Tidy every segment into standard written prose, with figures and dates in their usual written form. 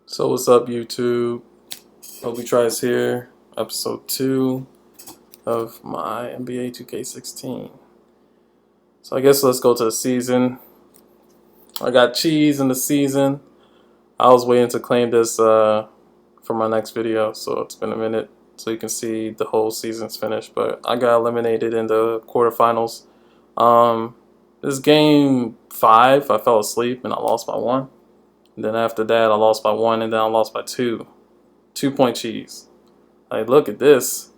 So what's up, YouTube? Obi Tries here, episode 2 of my NBA 2K16. So I guess let's go to the season. I got cheese in the season. I was waiting to claim this for my next video, so it's been a minute so you can see the whole season's finished. But I got eliminated in the quarterfinals. This game 5, I fell asleep and I lost by 1. And then after that, I lost by 1, and then I lost by 2. 2-point cheese. Like, look at this.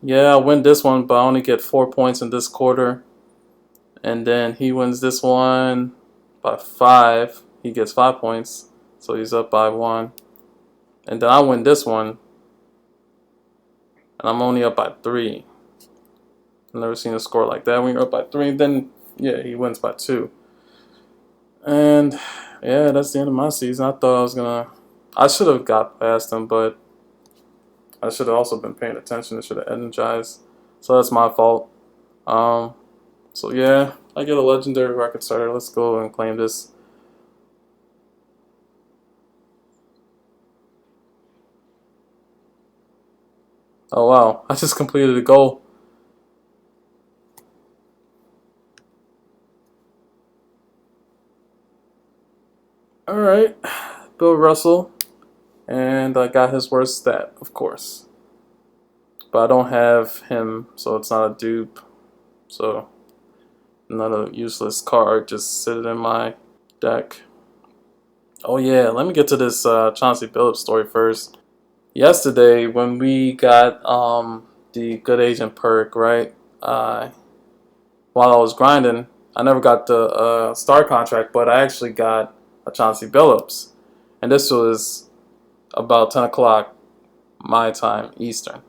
Yeah, I win this one, but I only get 4 points in this quarter. And then he wins this one by 5. He gets 5 points, so he's up by 1. And then I win this one, and I'm only up by 3. I've never seen a score like that when you're up by 3. And then, yeah, he wins by 2. And, yeah, that's the end of my season. I thought I should have got past him, but I should have also been paying attention. I should have energized. So that's my fault. So yeah, I get a legendary record starter. Let's go and claim this. Oh wow, I just completed a goal. Alright, Bill Russell. And I got his worst stat, of course. But I don't have him, so it's not a dupe. So, not a useless card, just sit it in my deck. Oh yeah, let me get to this Chauncey Billups story first. Yesterday, when we got the good agent perk, right? While I was grinding, I never got the star contract, but I actually got a Chauncey Billups, and this was about 10 o'clock my time Eastern.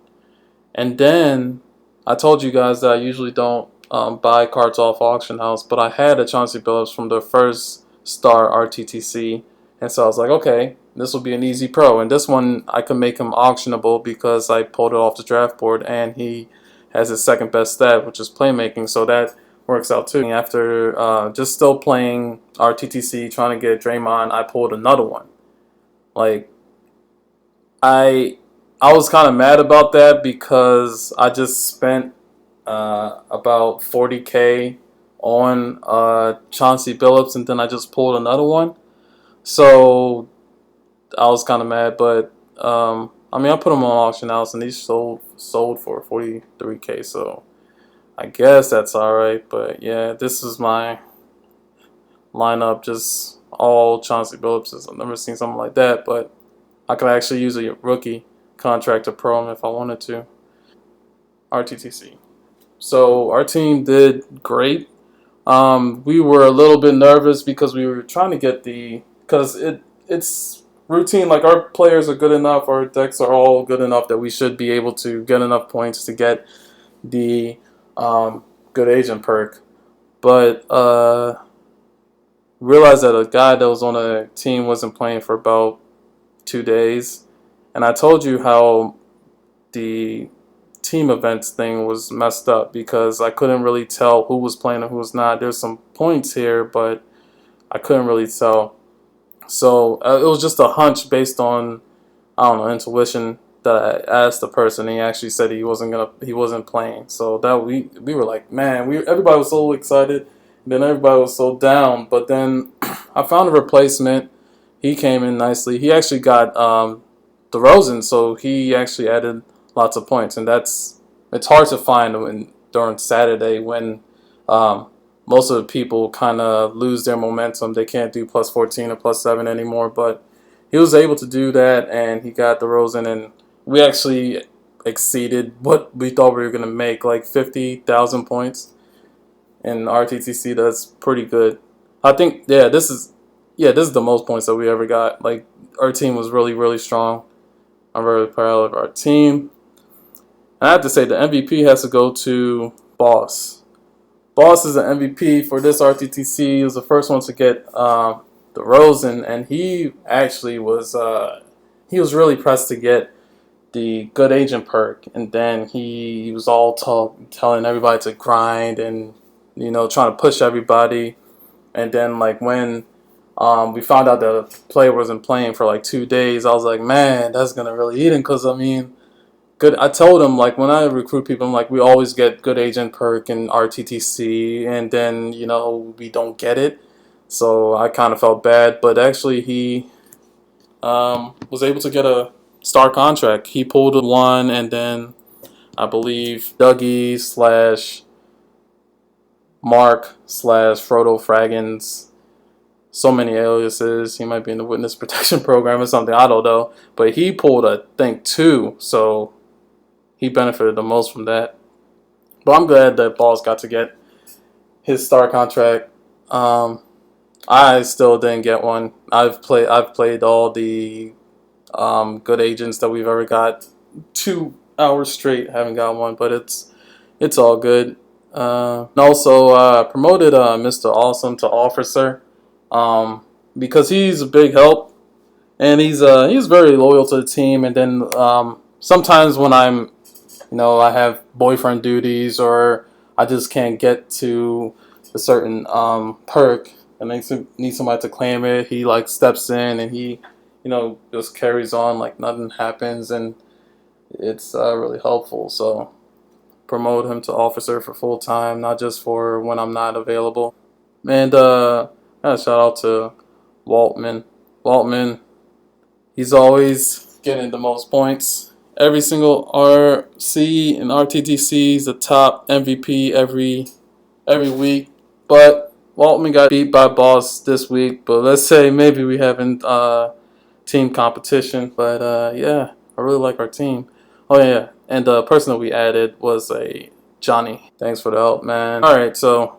And then I told you guys that I usually don't buy cards off auction house, but I had a Chauncey Billups from the first star Rttc, and so I was like, okay, this will be an easy pro. And this one I can make him auctionable because I pulled it off the draft board, and he has his second best stat, which is playmaking, so that works out too. After just still playing Rttc, trying to get Draymond, I pulled another one. Like, I was kind of mad about that because I just spent about 40K on Chauncey Billups, and then I just pulled another one. So I was kind of mad, but I mean, I put them on auction house, and these sold for 43K. So I guess that's all right. But yeah, this is my lineup, just all Chauncey Billups. I've never seen something like that, but I could actually use a rookie contract to pro him if I wanted to. Rttc. So our team did great. We were a little bit nervous because we were trying to get because it's routine. Like, our players are good enough, our decks are all good enough that we should be able to get enough points to get the good agent perk. But realized that a guy that was on a team wasn't playing for about 2 days, and I told you how the team events thing was messed up because I couldn't really tell who was playing and who was not. There's some points here, but I couldn't really tell. So it was just a hunch based on, I don't know, intuition that I asked the person. And he actually said he wasn't playing. So that we were like, man, everybody was so excited, and then everybody was so down. But then I found a replacement. He came in nicely. He actually got DeRozan, so he actually added lots of points, and it's hard to find during Saturday when most of the people kind of lose their momentum. They can't do plus 14 or plus 7 anymore, but he was able to do that, and he got DeRozan, and we actually exceeded what we thought we were going to make, like 50,000 points in RTTC. That's pretty good. I think, this is the most points that we ever got. Like, our team was really, really strong. I'm very proud of our team. And I have to say, the MVP has to go to Boss. Boss is an MVP for this RTTC. He was the first one to get the DeRozan, and he actually was really pressed to get the good agent perk. And then he was all telling everybody to grind and trying to push everybody. And then, like, when We found out that the player wasn't playing for like 2 days. I was like, man, that's gonna really eat him because I mean, good. I told him like when I recruit people, I'm like, we always get good agent perk and RTTC, and then we don't get it. So I kind of felt bad, but actually he was able to get a star contract. He pulled a one, and then I believe Dougie slash Mark slash Frodo Fraggins. So many aliases. He might be in the witness protection program or something. I don't know. But he pulled, I think, two. So he benefited the most from that. But I'm glad that Balls got to get his star contract. I still didn't get one. I've played all the good agents that we've ever got. 2 hours straight, haven't got one, but it's all good. And also promoted Mr. Awesome to officer, because he's a big help, and he's very loyal to the team. And then sometimes when I have boyfriend duties, or I just can't get to a certain perk and I need somebody to claim it, he like steps in and he just carries on like nothing happens, and it's really helpful. So promote him to officer for full time, not just for when I'm not available. And shout out to Waltman. Waltman, he's always getting the most points. Every single RC and RTTC is the top MVP every week. But Waltman got beat by Boss this week. But let's say maybe we haven't team competition. But yeah, I really like our team. Oh yeah, and the person that we added was a Johnny. Thanks for the help, man. All right, so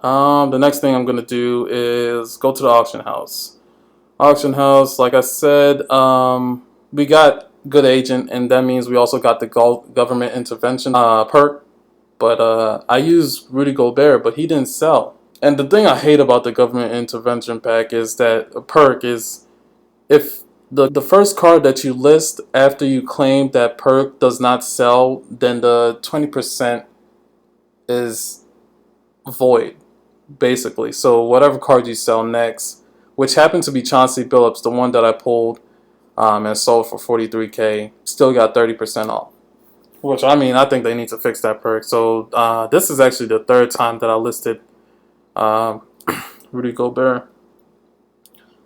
the next thing I'm gonna do is go to the auction house. Auction house, like I said, we got good agent, and that means we also got the government intervention perk. But I used Rudy Gobert, but he didn't sell. And the thing I hate about the government intervention pack is that a perk is, if the first card that you list after you claim that perk does not sell, then the 20% is void, basically. So whatever card you sell next, which happened to be Chauncey Billups, the one that I pulled and sold for 43K, still got 30% off. Which, I mean, I think they need to fix that perk. So this is actually the third time that I listed um, Rudy Gobert.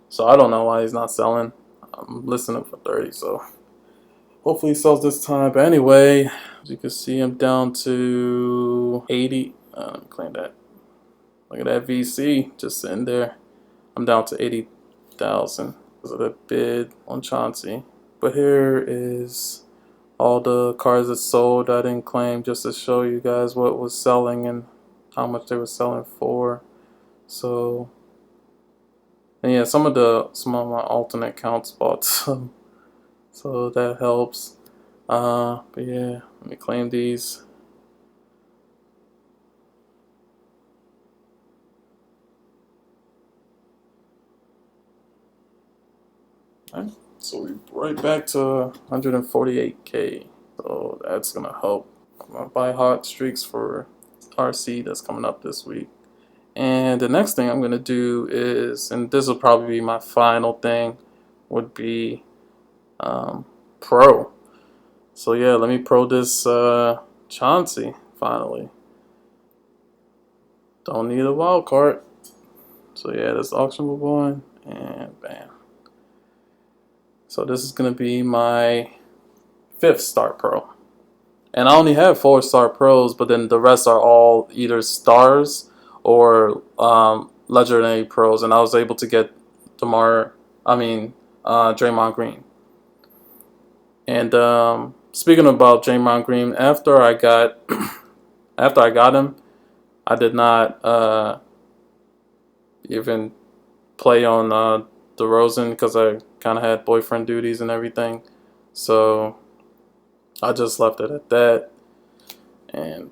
So I don't know why he's not selling. I'm listing him for 30, so hopefully he sells this time. But anyway, as you can see, I'm down to 80. Let me claim that. Look at that VC just sitting there. I'm down to 80,000 because of the bid on Chauncey. But here is all the cards that sold I didn't claim, just to show you guys what was selling and how much they were selling for. So, and yeah, some of my alternate accounts bought some, so that helps. But yeah, let me claim these. All right, so we're right back to 148K. So that's gonna help. I'm gonna buy hot streaks for RC that's coming up this week. And the next thing I'm going to do is, and this will probably be my final thing, would be pro. So yeah, let me pro this Chauncey finally. Don't need a wild card. So yeah, this auction will go on, and bam. So this is going to be my 5th star pro. And I only have 4-star pros, but then the rest are all either stars or legendary pros. And I was able to get Draymond Green. And speaking about Draymond Green, after I got him, I did not even play on DeRozan because I kind of had boyfriend duties and everything. So I just left it at that and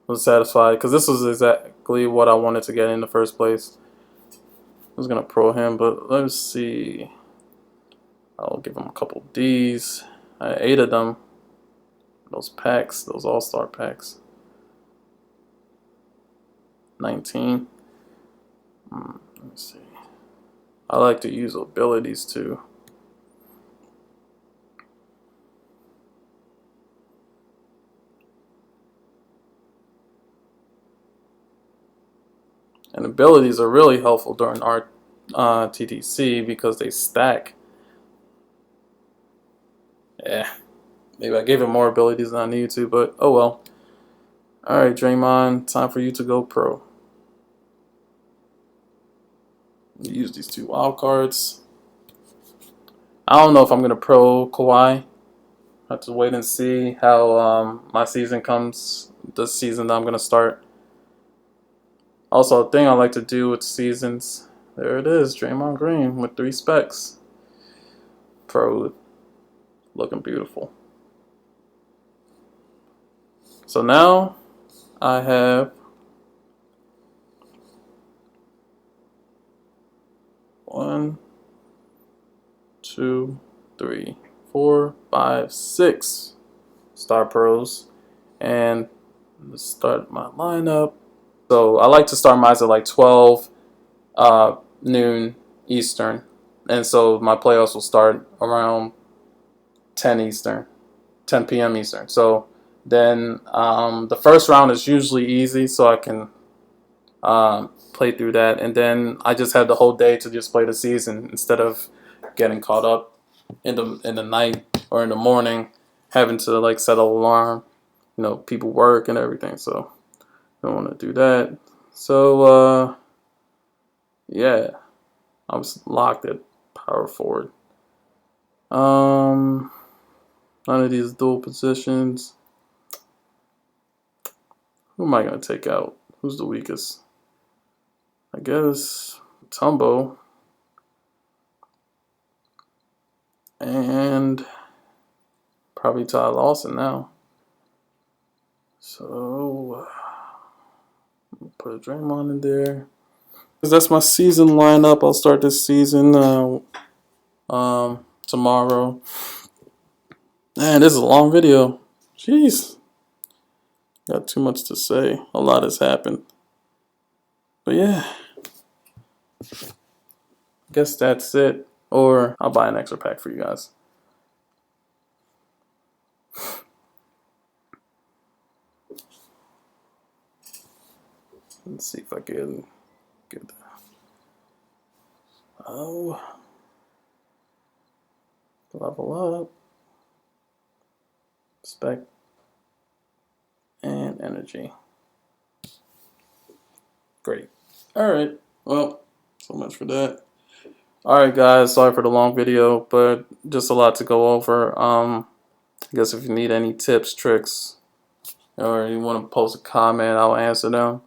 was satisfied because this was exactly what I wanted to get in the first place. I was going to pro him, but let's see. I'll give him a couple Ds. I had 8 of them. Those packs, those all-star packs. 19. Let me see. I like to use abilities too. And abilities are really helpful during Rttc because they stack. Yeah, maybe I gave him more abilities than I needed to, but oh well. Alright, Draymond, time for you to go pro. Use these 2 wild cards. I don't know if I'm going to pro Kawhi. I have to wait and see how my season comes, this season that I'm going to start. Also, a thing I like to do with seasons, there it is, Draymond Green with 3 specs. Pro, looking beautiful. So now I have 1, 2, 3, 4, 5, 6 star pros, and let's start my lineup. So I like to start mine at like 12 noon Eastern, and so my playoffs will start around 10 Eastern, 10 p.m. Eastern. So then the first round is usually easy, so I can play through that, and then I just have the whole day to just play the season instead of getting caught up in the night or in the morning, having to like set an alarm. You know, people work and everything, so don't want to do that. So yeah, I was locked at power forward. None of these dual positions. Who am I gonna take out? Who's the weakest? I guess Tumbo and probably Ty Lawson now. So put a Draymond in there. That's my season lineup. I'll start this season tomorrow. Man, this is a long video. Jeez. Got too much to say. A lot has happened. But yeah. Guess that's it. Or I'll buy an extra pack for you guys. Let's see if I can get that. Oh. Level up. Spec. And energy. Great. Alright. Well, so much for that. Alright guys, sorry for the long video, but just a lot to go over. I guess if you need any tips, tricks, or you want to post a comment, I'll answer them.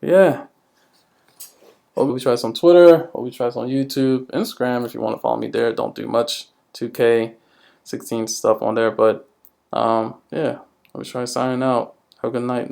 Yeah. Hope we try this on Twitter. Hope we try this on YouTube, Instagram. If you want to follow me there, don't do much. 2K, 16 stuff on there, but yeah. Hope we try signing out. Have a good night.